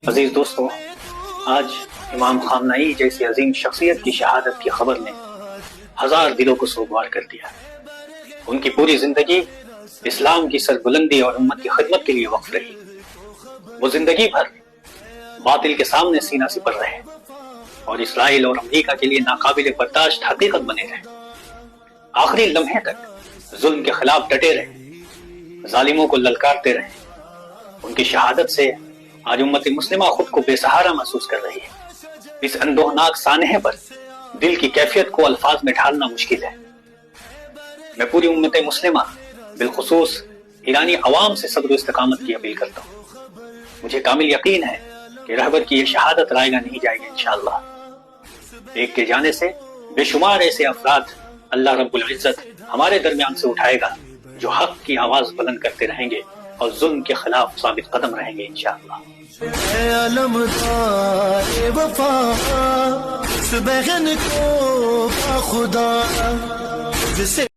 عزیز دوستو، آج امام خامنہئی جیسی عظیم شخصیت کی شہادت کی خبر نے ہزار دلوں کو سوگوار کر دیا۔ ان کی پوری زندگی اسلام کی سربلندی اور امت کی خدمت کے لیے وقف رہی۔ وہ زندگی بھر باطل کے سامنے سینہ سپر رہے اور اسرائیل اور امریکہ کے لیے ناقابل برداشت حقیقت بنے رہے۔ آخری لمحے تک ظلم کے خلاف ڈٹے رہے، ظالموں کو للکارتے رہے۔ ان کی شہادت سے آج امت مسلمہ خود کو بے سہارا محسوس کر رہی ہے۔ اس اندوہناک سانحے پر دل کی کیفیت کو الفاظ میں ڈھالنا مشکل ہے۔ میں پوری امت مسلمہ بالخصوص ایرانی عوام سے صبر و استقامت کی اپیل کرتا ہوں۔ مجھے کامل یقین ہے کہ رہبر کی یہ شہادت رائے گاہ نہیں جائے گی انشاءاللہ۔ ایک کے جانے سے بے شمار ایسے افراد اللہ رب العزت ہمارے درمیان سے اٹھائے گا جو حق کی آواز بلند کرتے رہیں گے اور ظلم کے خلاف ثابت قدم رہیں گے انشاءاللہ۔ اے علمدار وفا، اس بہن کو خدا جسے